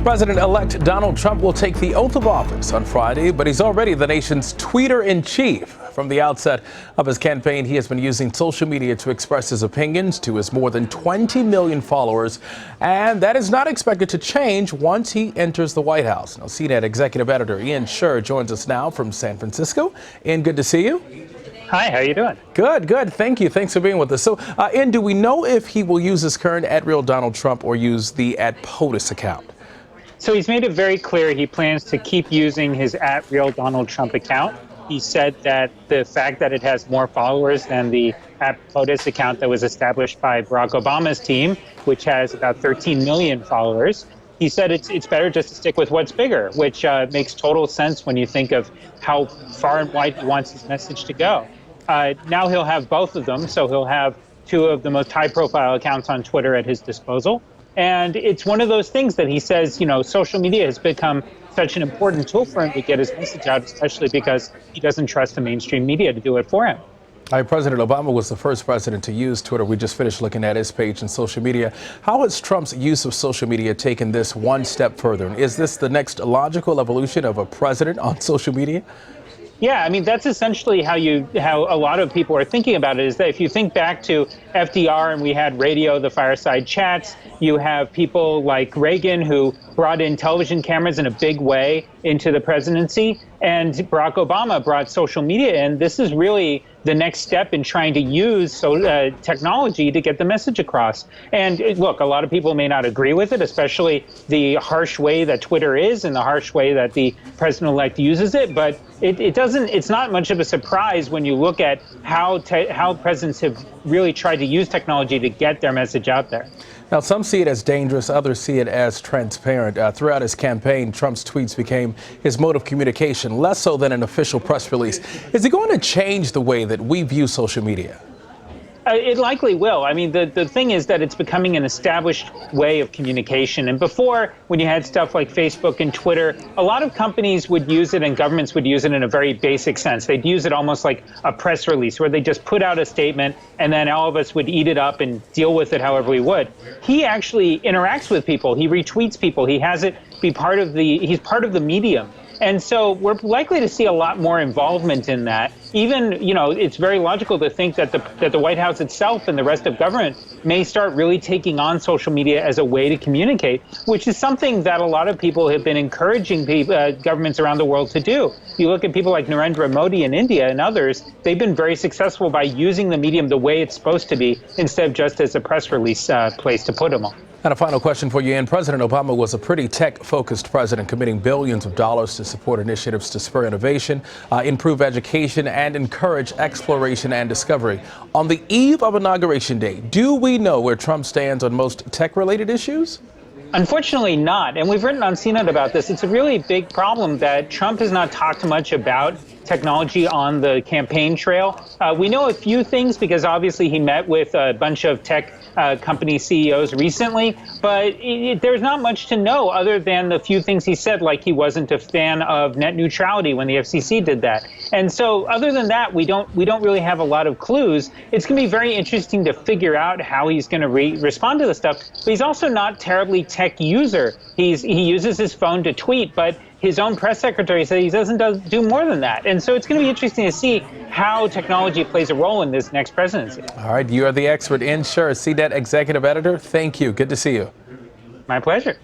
President-elect Donald Trump will take the oath of office on Friday, but he's already the nation's tweeter-in-chief. From the outset of his campaign, he has been using social media to express his opinions to his more than 20 million followers, and that is not expected to change once he enters the White House. Now, CNET executive editor Ian Sherr joins us now from San Francisco. Ian, good to see you. Hi, how you doing? Good. Thank you. Thanks for being with us. So, Ian, do we know if he will use his current @RealDonaldTrump or use the @POTUS account? So he's made it very clear he plans to keep using his @RealDonaldTrump account. He said that the fact that it has more followers than the @POTUS account that was established by Barack Obama's team, which has about 13 million followers, he said it's better just to stick with what's bigger, which makes total sense when you think of how far and wide he wants his message to go. Now he'll have both of them, so he'll have two of the most high-profile accounts on Twitter at his disposal. And it's one of those things that he says, social media has become such an important tool for him to get his message out, especially because he doesn't trust the mainstream media to do it for him. President Obama was the first president to use Twitter. We just finished looking at his page in social media. How has Trump's use of social media taken this one step further? And is this the next logical evolution of a president on social media? Yeah, I mean, that's essentially how a lot of people are thinking about it, is that if you think back to FDR and we had radio, the fireside chats, you have people like Reagan who brought in television cameras in a big way into the presidency, and Barack Obama brought social media in. This is really the next step in trying to use technology to get the message across. And look, a lot of people may not agree with it, especially the harsh way that Twitter is and the harsh way that the president-elect uses it. But it's not much of a surprise when you look at how presidents have really tried to use technology to get their message out there. Now, some see it as dangerous, others see it as transparent. Throughout his campaign, Trump's tweets became his mode of communication, less so than an official press release. Is he going to change the way that we view social media? It likely will. I mean, the thing is that it's becoming an established way of communication. And before, when you had stuff like Facebook and Twitter, a lot of companies would use it and governments would use it in a very basic sense. They'd use it almost like a press release where they just put out a statement and then all of us would eat it up and deal with it however we would. He actually interacts with people. He retweets people. He has it be he's part of the medium. And so we're likely to see a lot more involvement in that. Even, it's very logical to think that the White House itself and the rest of government may start really taking on social media as a way to communicate, which is something that a lot of people have been encouraging governments around the world to do. You look at people like Narendra Modi in India and others, they've been very successful by using the medium the way it's supposed to be, instead of just as a press release place to put them on. And a final question for you, Ian. President Obama was a pretty tech-focused president, committing billions of dollars to support initiatives to spur innovation, improve education, and encourage exploration and discovery. On the eve of Inauguration Day, do we know where Trump stands on most tech-related issues? Unfortunately not. And we've written on CNET about this. It's a really big problem that Trump has not talked much about technology on the campaign trail. We know a few things because obviously he met with a bunch of tech company CEOs recently, but there's not much to know other than the few things he said, like he wasn't a fan of net neutrality when the FCC did that. And so other than that, we don't really have a lot of clues. It's going to be very interesting to figure out how he's going to respond to this stuff. But he's also not terribly tech user. He uses his phone to tweet, but his own press secretary said he doesn't do more than that. And so it's going to be interesting to see how technology plays a role in this next presidency. All right, you are the expert, Ian Sherr, CNET executive editor. Thank you. Good to see you. My pleasure.